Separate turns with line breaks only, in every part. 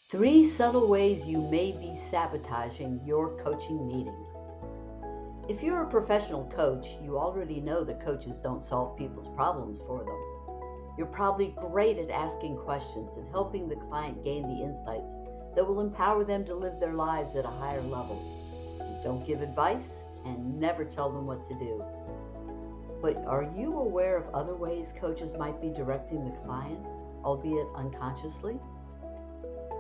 3 subtle ways you may be sabotaging your coaching meeting. If you're a professional coach, you already know that coaches don't solve people's problems for them. You're probably great at asking questions and helping the client gain the insights that will empower them to live their lives at a higher level. You don't give advice and never tell them what to do. But are you aware of other ways coaches might be directing the client, albeit unconsciously?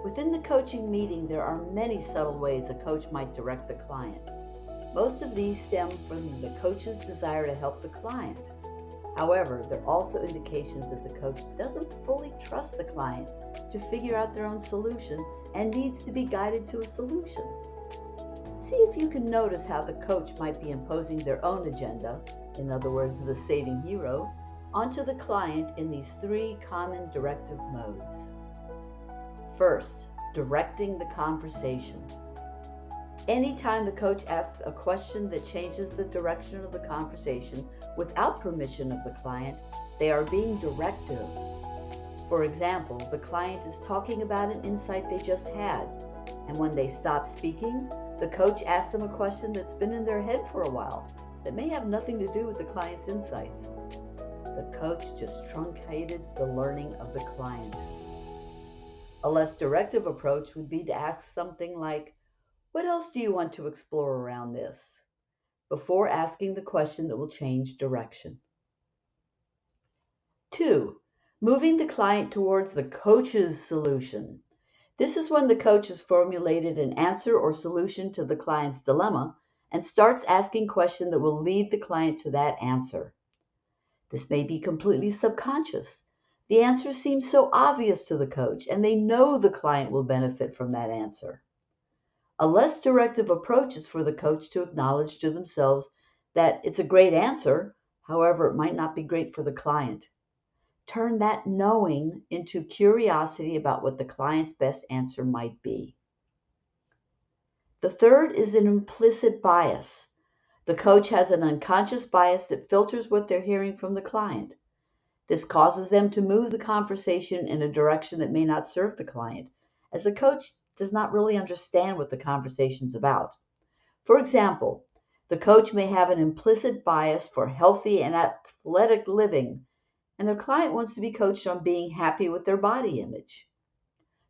Within the coaching meeting, there are many subtle ways a coach might direct the client. Most of these stem from the coach's desire to help the client. However, there are also indications that the coach doesn't fully trust the client to figure out their own solution and needs to be guided to a solution. See if you can notice how the coach might be imposing their own agenda, in other words, the saving hero, onto the client in these 3 common directive modes. First, directing the conversation. Anytime the coach asks a question that changes the direction of the conversation without permission of the client, they are being directive. For example, the client is talking about an insight they just had, and when they stop speaking, the coach asks them a question that's been in their head for a while that may have nothing to do with the client's insights. The coach just truncated the learning of the client. A less directive approach would be to ask something like, "What else do you want to explore around this?" before asking the question that will change direction. 2. Moving the client towards the coach's solution. This is when the coach has formulated an answer or solution to the client's dilemma and starts asking questions that will lead the client to that answer. This may be completely subconscious. The answer seems so obvious to the coach, and they know the client will benefit from that answer. A less directive approach is for the coach to acknowledge to themselves that it's a great answer, however, it might not be great for the client. Turn that knowing into curiosity about what the client's best answer might be. The third is an implicit bias. The coach has an unconscious bias that filters what they're hearing from the client. This causes them to move the conversation in a direction that may not serve the client, as the coach does not really understand what the conversation's about. For example, the coach may have an implicit bias for healthy and athletic living, and their client wants to be coached on being happy with their body image.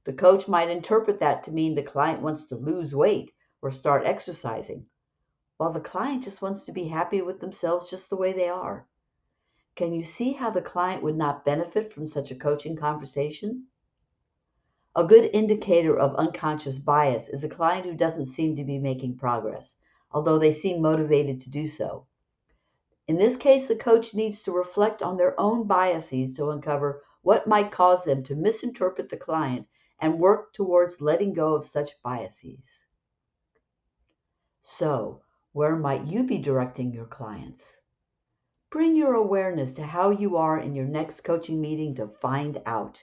The coach might interpret that to mean the client wants to lose weight or start exercising, while the client just wants to be happy with themselves just the way they are. Can you see how the client would not benefit from such a coaching conversation? A good indicator of unconscious bias is a client who doesn't seem to be making progress, although they seem motivated to do so. In this case, the coach needs to reflect on their own biases to uncover what might cause them to misinterpret the client and work towards letting go of such biases. So, where might you be directing your clients? Bring your awareness to how you are in your next coaching meeting to find out.